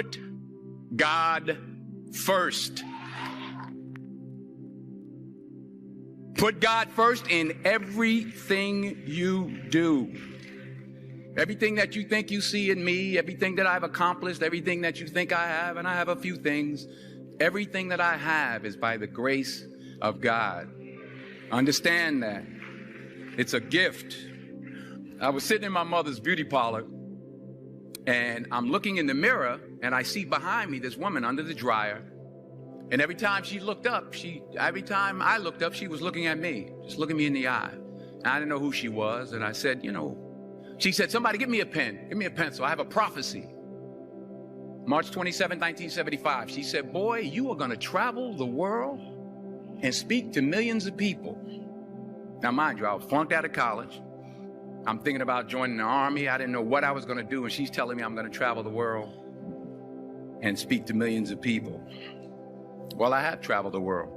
Put God first. Put God first in everything you do. Everything that you think you see in me, everything that I've accomplished, everything that you think I have, and I have a few things, everything that I have is by the grace of God. Understand that. It's a gift. I was sitting in my mother's beauty parlor, and I'm looking in the mirror, and I see behind me this woman under the dryer. And every time she looked up, every time I looked up, she was looking at me, just looking me in the eye. And I didn't know who she was, and I said, she said, somebody give me a pen, give me a pencil. I have a prophecy. March 27, 1975. She said, boy, you are going to travel the world and speak to millions of people. Now, mind you, I was flunked out of college. I'm thinking about joining the army. I didn't know what I was going to do. And she's telling me I'm going to travel the world and speak to millions of people. Well, I have traveled the world.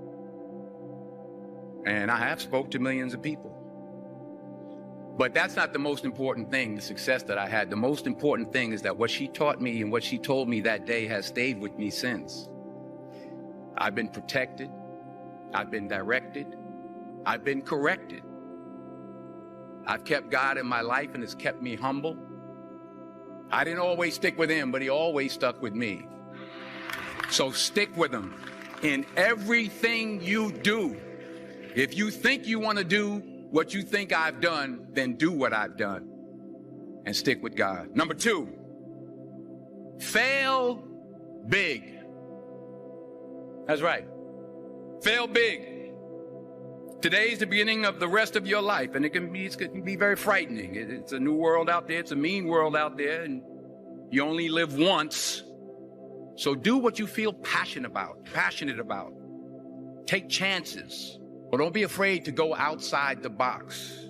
And I have spoke to millions of people. But that's not the most important thing, the success that I had. The most important thing is that what she taught me and what she told me that day has stayed with me since. I've been protected. I've been directed. I've been corrected. I've kept God in my life, and it's kept me humble. I didn't always stick with him, but he always stuck with me. So stick with him in everything you do. If you think you want to do what you think I've done, then do what I've done and stick with God. Number 2, fail big. That's right. Fail big. Today's the beginning of the rest of your life, and it can be very frightening. It's a new world out there. It's a mean world out there, and you only live once. So do what you feel passionate about. Take chances. But don't be afraid to go outside the box.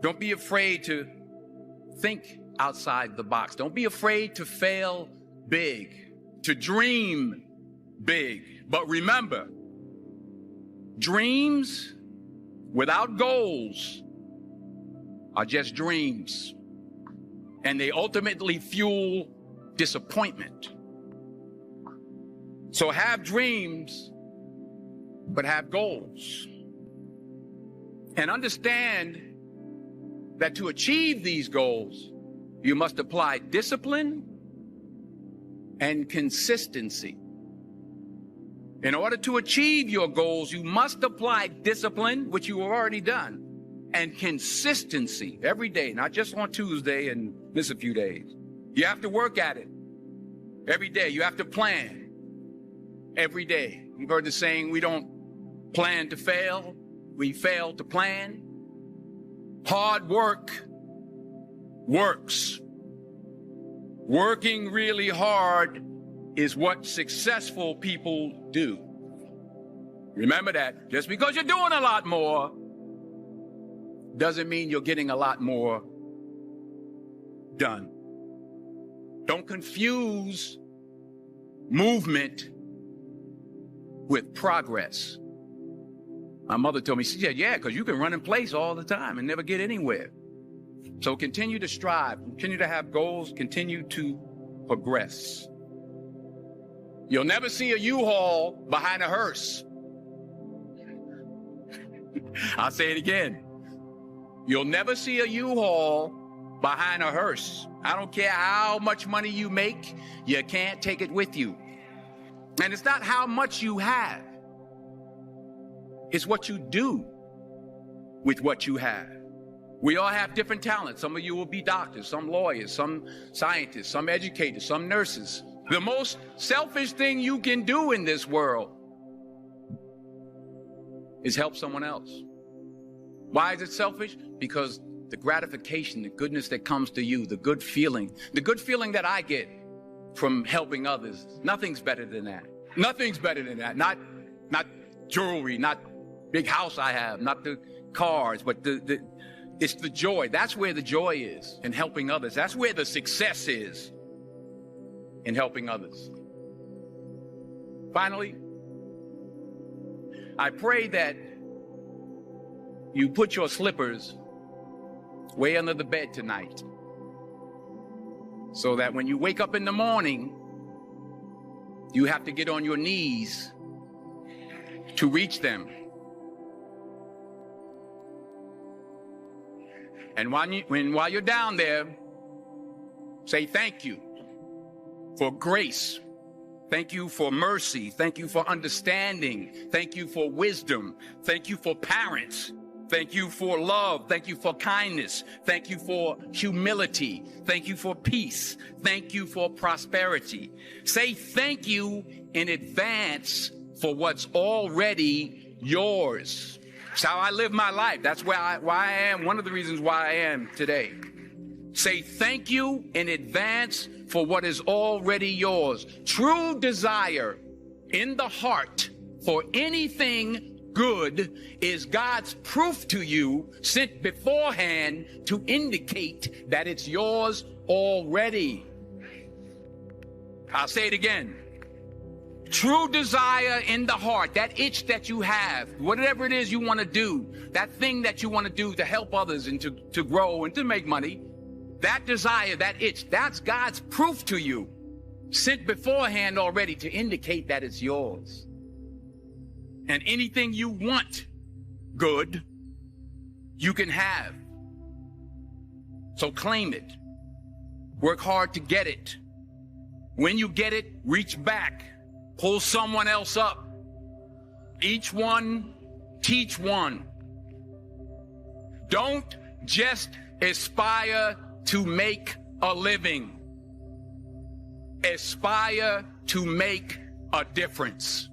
Don't be afraid to think outside the box. Don't be afraid to fail big, to dream big. But remember, dreams without goals are just dreams. And they ultimately fuel disappointment. So have dreams, but have goals. And understand that to achieve these goals, you must apply discipline and consistency. In order to achieve your goals, you must apply discipline, which you have already done, and consistency every day, not just on Tuesday and miss a few days. You have to work at it every day. You have to plan every day. You've heard the saying, we don't plan to fail, we fail to plan. Hard work works. Working really hard is what successful people do. Remember that. Just because you're doing a lot more doesn't mean you're getting a lot more done. Don't confuse movement with progress. My mother told me, she said, yeah, because you can run in place all the time and never get anywhere. So continue to strive, continue to have goals, continue to progress. You'll never see a U-Haul behind a hearse. I'll say it again. You'll never see a U-Haul behind a hearse. I don't care how much money you make, you can't take it with you. And it's not how much you have. It's what you do with what you have. We all have different talents. Some of you will be doctors, some lawyers, some scientists, some educators, some nurses. The most selfish thing you can do in this world is help someone else. Why is it selfish? Because the gratification, the goodness that comes to you, the good feeling that I get from helping others, nothing's better than that. Nothing's better than that. Not jewelry, not big house I have, not the cars, but it's the joy. That's where the joy is in helping others. That's where the success is in helping others. Finally, I pray that you put your slippers way under the bed tonight so that when you wake up in the morning, You have to get on your knees to reach them. And while you're down there, say thank you for grace. Thank you for mercy. Thank you for understanding. Thank you for wisdom. Thank you for parents. Thank you for love. Thank you for kindness. Thank you for humility. Thank you for peace. Thank you for prosperity. Say thank you in advance for what's already yours. It's how I live my life. That's why I am. One of the reasons why I am today. Say thank you in advance for what is already yours. True desire in the heart for anything good is God's proof to you sent beforehand to indicate that it's yours already. I'll say it again. True desire in the heart, that itch that you have, whatever it is you want to do, that thing that you want to do to help others and to grow and to make money, that desire, that itch, that's God's proof to you, sent beforehand already to indicate that it's yours. And anything you want good, you can have. So claim it. Work hard to get it. When you get it, reach back. Pull someone else up. Each one, teach one. Don't just aspire to make a living. Aspire to make a difference.